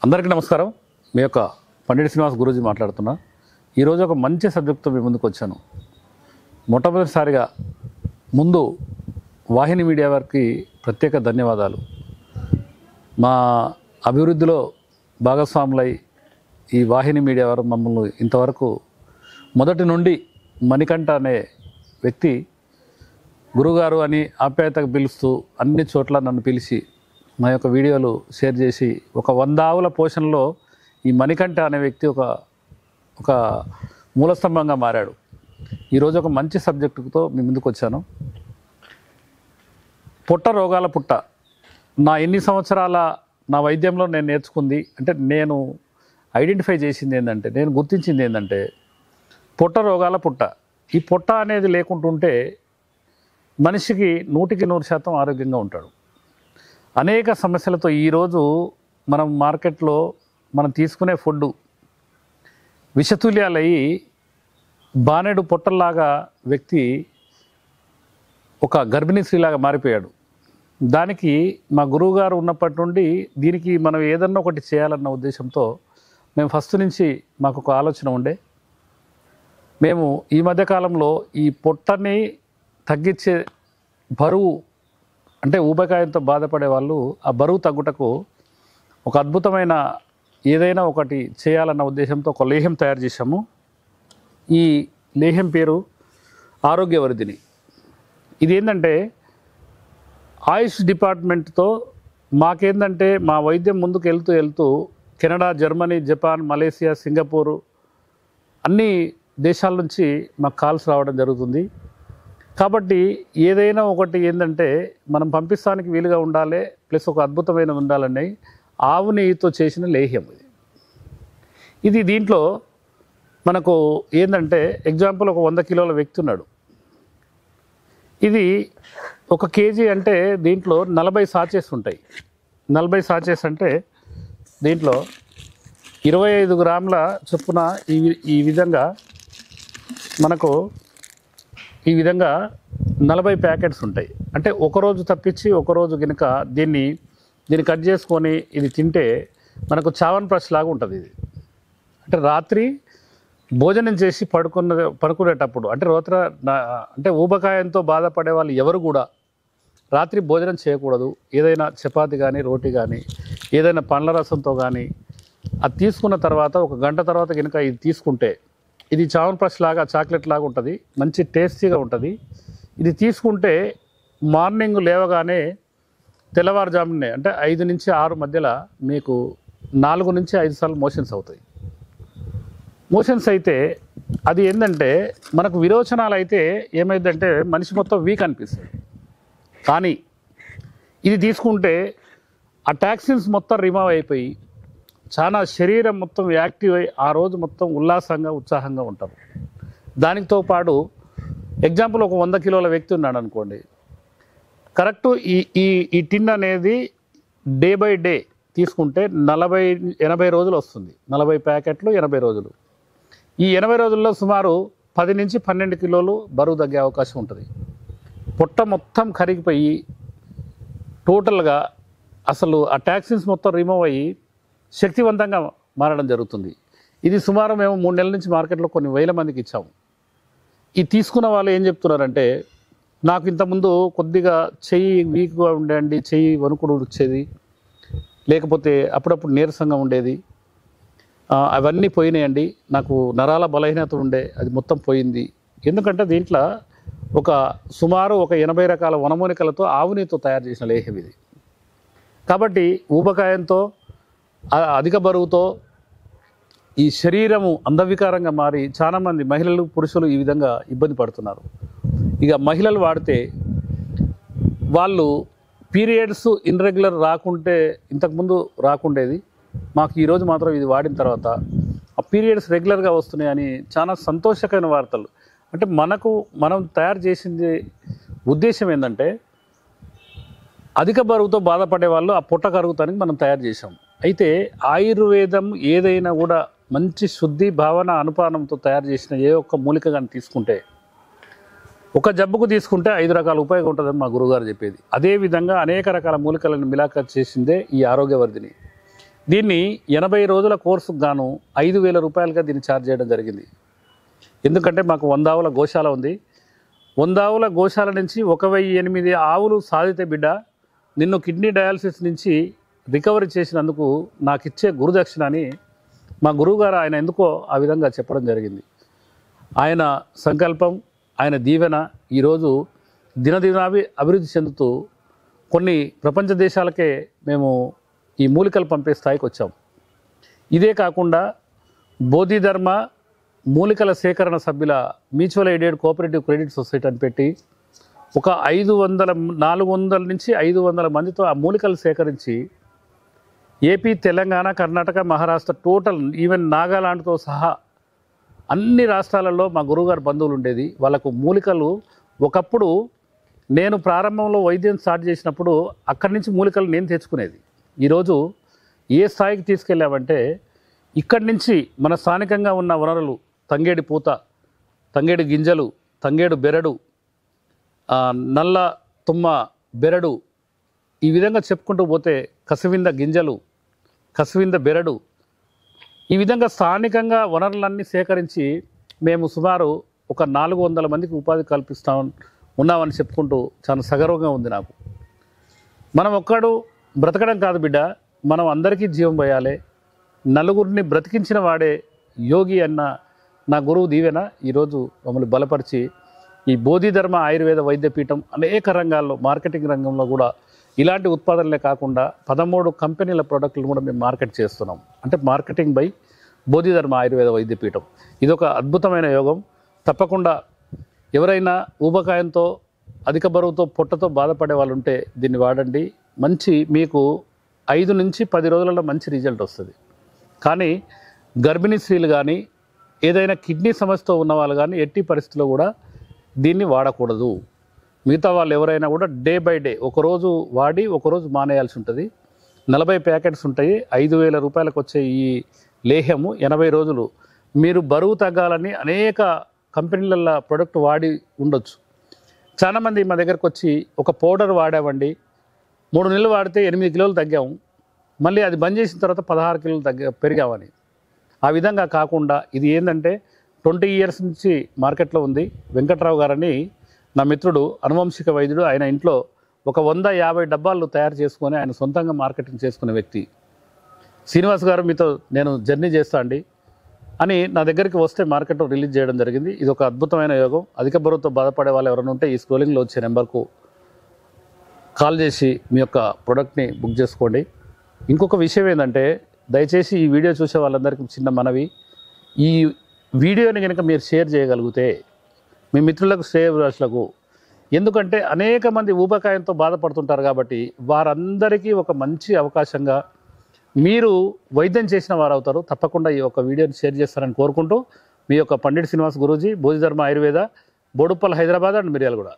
అందరికీ నమస్కారం. మీ యొక్క పండిట్ శ్రీనివాస్ గురూజీ మాట్లాడుతున్నా. ఈరోజు ఒక మంచి సబ్జెక్ట్తో మీ ముందుకు వచ్చాను. మొట్టమొదటిసారిగా ముందు వాహిని మీడియా వారికి ప్రత్యేక ధన్యవాదాలు. మా అభివృద్ధిలో భాగస్వాములై ఈ వాహిని మీడియా వారు మమ్మల్ని ఇంతవరకు మొదటి నుండి మణికంఠ అనే వ్యక్తి గురుగారు అని ఆప్యాయతగా పిలుస్తూ అన్ని చోట్ల నన్ను పిలిచి మా యొక్క వీడియోలు షేర్ చేసి ఒక 100 ఆవుల పోషణలో ఈ మణికంఠ అనే వ్యక్తి ఒక మూలస్తంభంగా మారాడు. ఈరోజు ఒక మంచి సబ్జెక్టుతో మీ ముందుకు వచ్చాను. పొట్ట రోగాల పుట్ట. నా ఎన్ని సంవత్సరాల నా వైద్యంలో నేను నేర్చుకుంది అంటే నేను ఐడెంటిఫై చేసింది ఏంటంటే, నేను గుర్తించింది ఏంటంటే పొట్ట రోగాల పుట్ట. ఈ పొట్ట అనేది లేకుంటుంటే మనిషికి 100% ఆరోగ్యంగా ఉంటాడు. అనేక సమస్యలతో ఈరోజు మనం మార్కెట్లో మనం తీసుకునే ఫుడ్ విషతుల్యాలయ్యి బానెడు పొట్టల్లాగా వ్యక్తి ఒక గర్భిణీ స్త్రీలాగా మారిపోయాడు. దానికి మా గురువుగారు ఉన్నప్పటి నుండి దీనికి మనం ఏదన్నా ఒకటి చేయాలన్న ఉద్దేశంతో మేము ఫస్ట్ నుంచి మాకు ఒక ఆలోచన ఉండే. మేము ఈ మధ్యకాలంలో ఈ పొట్టని తగ్గించే బరువు అంటే ఊబకాయంతో బాధపడే వాళ్ళు ఆ బరువు తగ్గుటకు ఒక అద్భుతమైన ఏదైనా ఒకటి చేయాలన్న ఉద్దేశంతో ఒక లేహ్యం తయారు చేశాము. ఈ లేహ్యం పేరు ఆరోగ్యవర్ధిని. ఇది ఏంటంటే ఆయుష్ డిపార్ట్మెంట్తో మాకేందంటే మా వైద్యం ముందుకు వెళ్తూ Canada, Germany, Japan, Malaysia, Singapore అన్ని దేశాల నుంచి మాకు కాల్స్ రావడం జరుగుతుంది. కాబట్టి ఏదైనా ఒకటి ఏంటంటే మనం పంపిస్తానికి వీలుగా ఉండాలి, ప్లస్ ఒక అద్భుతమైన ఉండాలని ఆవు నెయ్యితో చేసిన లేహ్యం ఇది. దీంట్లో మనకు ఏంటంటే ఎగ్జాంపుల్ ఒక 100 కిలోల వ్యక్తి ఉన్నాడు. ఇది 1 కేజీ అంటే దీంట్లో 40 సాచెస్ ఉంటాయి. 40 సాచెస్ అంటే దీంట్లో 25 గ్రాముల చొప్పున ఈ విధంగా మనకు ఈ విధంగా 40 ప్యాకెట్స్ ఉంటాయి. అంటే ఒకరోజు తప్పించి ఒకరోజు కనుక దీన్ని కట్ చేసుకొని ఇది తింటే మనకు చావన్ బ్రష్ లాగా ఉంటుంది. ఇది అంటే రాత్రి భోజనం చేసి పడుకునేటప్పుడు అంటే ఊబకాయంతో బాధపడే వాళ్ళు ఎవరు కూడా రాత్రి భోజనం చేయకూడదు. ఏదైనా చపాతి కానీ, రోటీ కానీ, ఏదైనా పండ్ల రసంతో కానీ అది తీసుకున్న తర్వాత 1 గంట తర్వాత కనుక ఇది తీసుకుంటే ఇది చావన్ బ్రష్ లాగా చాక్లెట్ లాగా ఉంటుంది, మంచి టేస్టీగా ఉంటుంది. ఇది తీసుకుంటే మార్నింగ్ లేవగానే తెల్లవారుజామునే అంటే 5 నుంచి 6 మధ్యలో మీకు 4 నుంచి 5 సార్లు మోషన్స్ అవుతాయి. మోషన్స్ అయితే అది ఏంటంటే మనకు విరోచనాలు అయితే ఏమైందంటే మనిషి మొత్తం వీక్ అనిపిస్తుంది. కానీ ఇది తీసుకుంటే ఆ టాక్సిన్స్ మొత్తం రిమూవ్ అయిపోయి చాలా శరీరం మొత్తం యాక్టివ్ అయ్యి ఆ రోజు మొత్తం ఉల్లాసంగా ఉత్సాహంగా ఉంటారు. దానితో పాటు ఎగ్జాంపుల్ ఒక 100 కిలోల వ్యక్తి ఉన్నాడు అనుకోండి, కరెక్ట్ ఈ టిన్ అనేది డే బై డే తీసుకుంటే 80 రోజులు వస్తుంది. 40 ప్యాకెట్లు 80 రోజులు. ఈ 80 రోజుల్లో సుమారు 10 నుంచి 12 కిలోలు బరువు తగ్గే అవకాశం ఉంటుంది. పొట్ట మొత్తం కరిగిపోయి టోటల్గా అసలు ఆ టాక్సిన్స్ మొత్తం రిమూవ్ అయ్యి శక్తివంతంగా మారడం జరుగుతుంది. ఇది సుమారు మేము 3 నెలల నుంచి మార్కెట్లో కొన్ని వేల మందికి ఇచ్చాము. ఈ తీసుకున్న వాళ్ళు ఏం చెప్తున్నారంటే, నాకు ఇంతకుముందు కొద్దిగా చెయ్యి వీక్గా ఉండేయండి, చెయ్యి వణుకుడు వచ్చేది, లేకపోతే అప్పుడప్పుడు నీరసంగా ఉండేది, అవన్నీ పోయినాయండి. నాకు నరాల బలహీనత ఉండే, అది మొత్తం పోయింది. ఎందుకంటే దీంట్లో సుమారు ఒక 80 రకాల వనమూలికలతో ఆవునితో తయారు చేసిన లేహ్యం ఇది. కాబట్టి ఊబకాయంతో అధిక బరువుతో ఈ శరీరము అందవికారంగా మారి చాలామంది మహిళలు, పురుషులు ఈ విధంగా ఇబ్బంది పడుతున్నారు. ఇక మహిళలు వాడితే వాళ్ళు పీరియడ్స్ ఇన్రెగ్యులర్ రాకుంటే ఇంతకుముందు రాకుండేది, మాకు ఈరోజు మాత్రం ఇది వాడిన తర్వాత ఆ పీరియడ్స్ రెగ్యులర్గా వస్తున్నాయని చాలా సంతోషకరమైన వార్తలు. అంటే మనం తయారు చేసింది ఉద్దేశం ఏంటంటే అధిక బరువుతో బాధపడే వాళ్ళు ఆ పొట్ట కరుగుతానికి మనం తయారు చేసాం. అయితే ఆయుర్వేదం ఏదైనా కూడా మంచి శుద్ధి భావన అనుపానంతో తయారు చేసిన ఏ ఒక్క మూలిక కానీ తీసుకుంటే ఒక జబ్బుకు తీసుకుంటే 5 రకాల ఉపయోగం ఉంటుందని మా గురుగారు చెప్పేది. అదేవిధంగా అనేక రకాల మూలికలను మిలాఖత్ చేసిందే ఈ ఆరోగ్యవర్ధిని. దీన్ని 80 రోజుల కోర్సుకు గాను 5,000 రూపాయలుగా దీన్ని ఛార్జ్ చేయడం జరిగింది. ఎందుకంటే మాకు 100 ఆవుల గోశాల ఉంది. 100 ఆవుల గోశాల నుంచి 1,008 ఆవులు సాధితే బిడ్డ నిన్ను కిడ్నీ డయాలసిస్ నుంచి రికవరీ చేసినందుకు నాకు ఇచ్చే గురుదక్షిణ అని మా గురువుగారు ఆయన ఎందుకో ఆ విధంగా చెప్పడం జరిగింది. ఆయన సంకల్పం, ఆయన దీవెన ఈరోజు దినదినాభి అభివృద్ధి చెందుతూ కొన్ని ప్రపంచ దేశాలకే మేము ఈ మూలికలు పంపే స్థాయికి వచ్చాం. ఇదే కాకుండా బోధిధర్మ మూలికల సేకరణ సభ్యుల mutual aided cooperative credit society అని పెట్టి ఒక 400 నుంచి 500 మందితో ఆ మూలికలు సేకరించి AP, Telangana, Karnataka, Maharashtra total even నాగాలాండ్తో సహా అన్ని రాష్ట్రాలలో మా గురువుగారు బంధువులు ఉండేది. వాళ్ళకు మూలికలు ఒకప్పుడు నేను ప్రారంభంలో వైద్యం స్టార్ట్ చేసినప్పుడు అక్కడి నుంచి మూలికలు నేను తెచ్చుకునేది. ఈరోజు ఏ స్థాయికి తీసుకెళ్ళామంటే ఇక్కడి నుంచి మన స్థానికంగా ఉన్న వనరులు తంగేడి పూత, తంగేడి గింజలు, తంగేడు బెరడు, నల్ల తుమ్మ బెరడు, ఈ విధంగా చెప్పుకుంటూ పోతే కసివింద గింజలు, కసివింద బెరడు, ఈ విధంగా స్థానికంగా వనరులన్నీ సేకరించి మేము సుమారు ఒక 400 మందికి ఉపాధి ఉన్నామని చెప్పుకుంటూ చాలా సగర్వంగా ఉంది నాకు. మనం ఒక్కడు బ్రతకడం కాదు బిడ్డ, మనం అందరికీ జీవం పోయాలి. నలుగురిని బ్రతికించిన వాడే యోగి అన్న నా గురువు దీవెన ఈరోజు మమ్మల్ని బలపరిచి ఈ బోధిధర్మ ఆయుర్వేద వైద్యపీఠం అనేక రంగాల్లో, మార్కెటింగ్ రంగంలో కూడా ఇలాంటి ఉత్పాదనలే కాకుండా 13 కంపెనీల ప్రోడక్ట్లు కూడా మేము మార్కెట్ చేస్తున్నాం. అంటే మార్కెటింగ్ బై బోధిధర్మ ఆయుర్వేద వైద్యపీఠం. ఇది ఒక అద్భుతమైన యోగం. తప్పకుండా ఎవరైనా ఊబకాయంతో, అధిక బరువుతో, పొట్టతో బాధపడే వాళ్ళు ఉంటే దీన్ని వాడండి. మంచి మీకు 5 నుంచి 10 రోజులలో మంచి రిజల్ట్ వస్తుంది. కానీ గర్భిణీ స్త్రీలు కానీ, ఏదైనా కిడ్నీ సమస్యతో ఉన్న వాళ్ళు కానీ ఎట్టి పరిస్థితుల్లో కూడా దీన్ని వాడకూడదు. మిగతా వాళ్ళు ఎవరైనా కూడా డే బై డే ఒకరోజు వాడి ఒకరోజు మానేయాల్సి ఉంటుంది. 40 ప్యాకెట్స్ ఉంటాయి. 5,000 రూపాయలకు వచ్చే ఈ లేహ్యము 80 రోజులు మీరు బరువు తగ్గాలని అనేక కంపెనీలలో ప్రొడక్ట్ వాడి ఉండొచ్చు. చాలామంది మా దగ్గరకు వచ్చి ఒక పౌడర్ వాడామండి, 3 నెలలు వాడితే 8 కిలోలు తగ్గాము, మళ్ళీ అది బంద్ చేసిన తర్వాత 16 కిలోలు పెరిగామని. ఆ విధంగా కాకుండా ఇది ఏంటంటే 20 ఇయర్స్ నుంచి మార్కెట్లో ఉంది. వెంకట్రావు గారని నా మిత్రుడు, అనువంశిక వైద్యుడు, ఆయన ఇంట్లో ఒక 150 డబ్బాలు తయారు చేసుకొని ఆయన సొంతంగా మార్కెటింగ్ చేసుకునే వ్యక్తి. శ్రీనివాస్ గారు మీతో నేను జర్నీ చేస్తా అండి అని నా దగ్గరికి వస్తే మార్కెట్లో రిలీజ్ చేయడం జరిగింది. ఇది ఒక అద్భుతమైన యోగం. అధిక బరువుతో బాధపడే వాళ్ళు ఎవరైనా ఉంటే ఈ స్క్రోలింగ్లో వచ్చే నెంబర్కు కాల్ చేసి మీ యొక్క ప్రోడక్ట్ని బుక్ చేసుకోండి. ఇంకొక విషయం ఏంటంటే, దయచేసి ఈ వీడియో చూసే వాళ్ళందరికీ చిన్న మనవి, ఈ వీడియోని కనుక మీరు షేర్ చేయగలిగితే మీ మిత్రులకు, శ్రేయభిలాషులకు, ఎందుకంటే అనేక మంది ఊబకాయంతో బాధపడుతుంటారు కాబట్టి వారందరికీ ఒక మంచి అవకాశంగా మీరు వైద్యం చేసిన వారు అవుతారు. తప్పకుండా ఈ యొక్క వీడియోని షేర్ చేస్తారని కోరుకుంటూ మీ యొక్క పండిట్ శ్రీనివాస్ గురూజీ, బోధిధర్మ ఆయుర్వేద, బోడుప్పల్, హైదరాబాద్ అండ్ మిర్యాలగూడ.